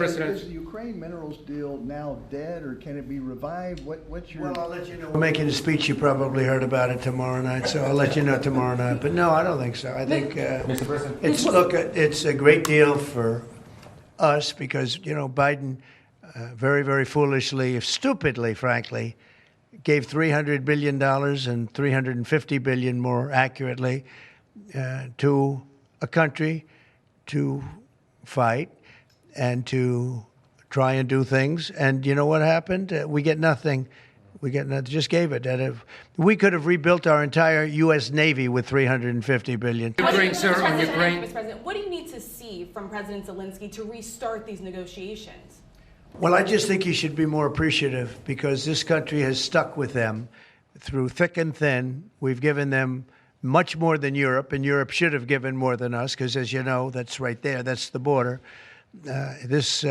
Is the Ukraine minerals deal now dead, or can it be revived? What's your... Well, I'll let you know. I'm making a speech. You probably heard about it tomorrow night, so I'll let you know tomorrow night. But no, I don't think so. I think Mr. President. it's a great deal for us because, Biden very, very foolishly, stupidly, frankly, gave $300 billion and $350 billion more accurately to a country to fight and to try and do things. And you know what happened? We get nothing. We get nothing. Just gave it. We could have rebuilt our entire U.S. Navy with $350 billion. Ukraine, sir, on Ukraine. Mr. President, what do you need to see from President Zelenskyy to restart these negotiations? Well, I just think he should be more appreciative because this country has stuck with them through thick and thin. We've given them much more than Europe, and Europe should have given more than us because, as you know, that's right there. That's the border. This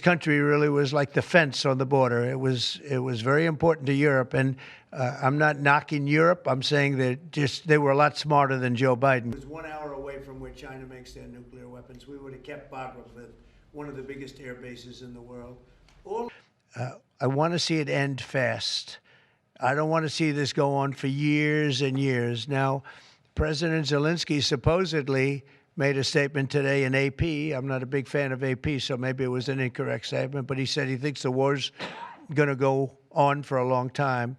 country really was like the fence on the border. It was very important to Europe, and I'm not knocking Europe. I'm saying that they were a lot smarter than Joe Biden. It was 1 hour away from where China makes their nuclear weapons. We would have kept Bagram with one of the biggest air bases in the world. I want to see it end fast. I don't want to see this go on for years and years. Now, President Zelenskyy supposedly made a statement today in AP. I'm not a big fan of AP, so maybe it was an incorrect statement, but he said he thinks the war's going to go on for a long time.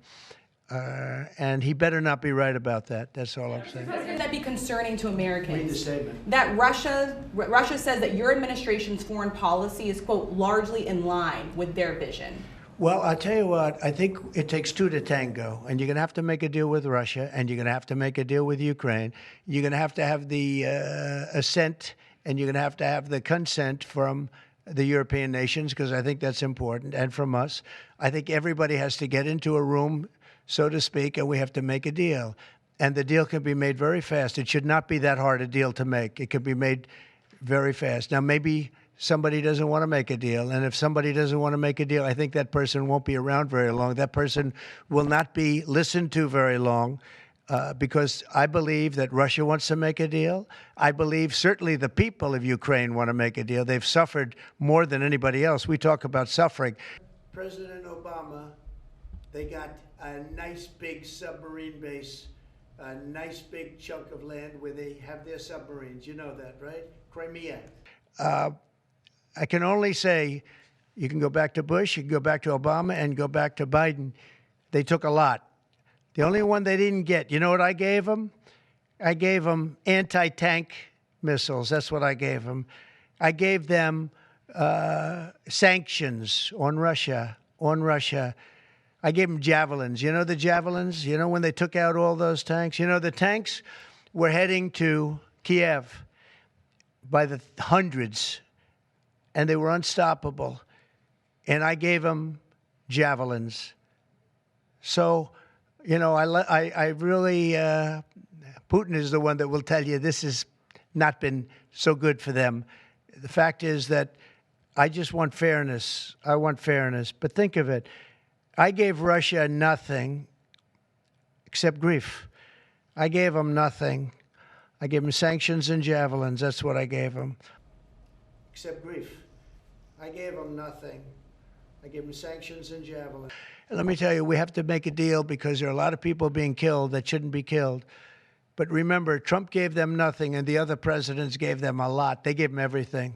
And he better not be right about that. That's all I'm saying. Wouldn't that be concerning to Americans? Read the statement. That Russia says that your administration's foreign policy is, quote, largely in line with their vision. Well, I'll tell you what, I think it takes two to tango, and you're going to have to make a deal with Russia, and you're going to have to make a deal with Ukraine. You're going to have the assent, and you're going to have the consent from the European nations, because I think that's important, and from us. I think everybody has to get into a room, so to speak, and we have to make a deal. And the deal can be made very fast. It should not be that hard a deal to make. It can be made very fast. Now, maybe somebody doesn't want to make a deal. And if somebody doesn't want to make a deal, I think that person won't be around very long. That person will not be listened to very long because I believe that Russia wants to make a deal. I believe certainly the people of Ukraine want to make a deal. They've suffered more than anybody else. We talk about suffering. President Obama, they got a nice big submarine base, a nice big chunk of land where they have their submarines. You know that, right? Crimea. I can only say you can go back to Bush, you can go back to Obama, and go back to Biden. They took a lot. The only one they didn't get, you know what I gave them? I gave them anti-tank missiles. That's what I gave them. I gave them sanctions on Russia. I gave them javelins. You know the javelins? You know when they took out all those tanks? You know the tanks were heading to Kiev by the hundreds, and they were unstoppable. And I gave them javelins. So, I really, Putin is the one that will tell you this has not been so good for them. The fact is that I just want fairness. I want fairness. But think of it. I gave Russia nothing except grief. I gave them nothing. I gave them sanctions and javelins. That's what I gave them. Except grief. I gave them nothing. I gave them sanctions and javelins. And let me tell you, we have to make a deal because there are a lot of people being killed that shouldn't be killed. But remember, Trump gave them nothing and the other presidents gave them a lot. They gave them everything.